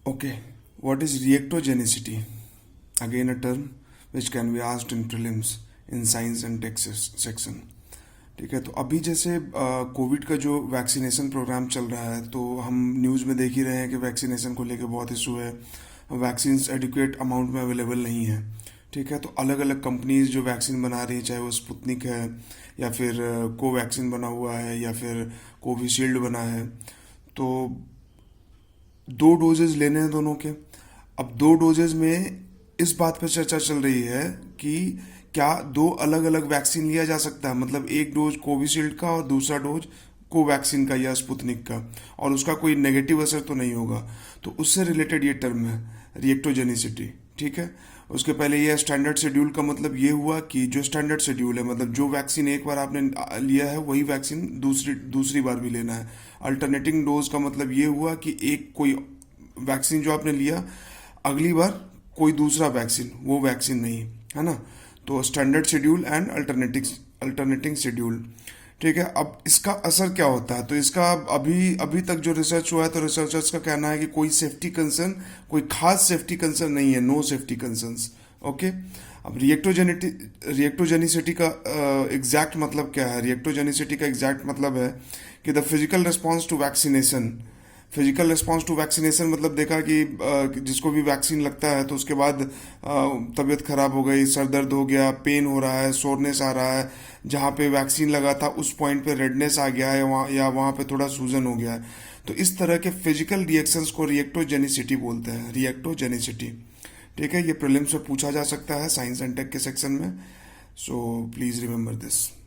Okay, what is reactogenicity? Again, a term which can be asked in prelims in science and tech section. ठीक है, तो अभी जैसे Covid का जो वैक्सीनेशन प्रोग्राम चल रहा है, तो हम न्यूज़ में देख ही रहे हैं कि वैक्सीनेशन को लेकर बहुत इशू है। वैक्सीन्स एडिक्वेट अमाउंट में अवेलेबल नहीं है। ठीक है, तो अलग अलग कंपनीज जो वैक्सीन बना रही हैं, चाहे वो स्पुतनिक है या फिर कोवैक्सीन बना हुआ है या फिर कोविशील्ड बना है, तो 2 डोजेज लेने हैं दोनों के। अब 2 डोजेज में इस बात पर चर्चा चल रही है कि क्या 2 अलग अलग वैक्सीन लिया जा सकता है, मतलब एक डोज कोविशील्ड का और दूसरा डोज कोवैक्सीन का या स्पुतनिक का, और उसका कोई नेगेटिव असर तो नहीं होगा। तो उससे रिलेटेड ये टर्म है रिएक्टोजेनिसिटी। ठीक है, उसके पहले ये स्टैंडर्ड शेड्यूल का मतलब ये हुआ कि जो स्टैंडर्ड शेड्यूल है, मतलब जो वैक्सीन एक बार आपने लिया है वही वैक्सीन दूसरी दूसरी बार भी लेना है। अल्टरनेटिंग डोज का मतलब ये हुआ कि एक कोई वैक्सीन जो आपने लिया, अगली बार कोई दूसरा वैक्सीन, वो वैक्सीन नहीं, है ना। तो standard schedule and alternating schedule. ठीक है, अब इसका असर क्या होता है, तो इसका अभी अभी तक जो रिसर्च हुआ है, तो रिसर्चर्स का कहना है कि कोई सेफ्टी कंसर्न, कोई खास सेफ्टी कंसर्न नहीं है, नो सेफ्टी कंसर्न्स। ओके, अब रिएक्टोजेनिसिटी का एग्जैक्ट मतलब क्या है? रिएक्टोजेनिसिटी का एग्जैक्ट मतलब है कि the physical response to vaccination. Physical response to vaccination मतलब देखा कि जिसको भी वैक्सीन लगता है तो उसके बाद तबीयत खराब हो गई, सर दर्द हो गया, पेन हो रहा है, सोरनेस आ रहा है, जहाँ पे वैक्सीन लगा था उस पॉइंट पे रेडनेस आ गया है वहाँ, या वहाँ पे थोड़ा सूजन हो गया है। तो इस तरह के फिजिकल रिएक्शंस को रिएक्टोजेनिसिटी बोलते हैं, रिएक्टोजेनिसिटी। ठीक है, ये प्रीलिम्स में पूछा जा सकता है साइंस एंड टेक के सेक्शन में, सो प्लीज़ रिमेंबर दिस।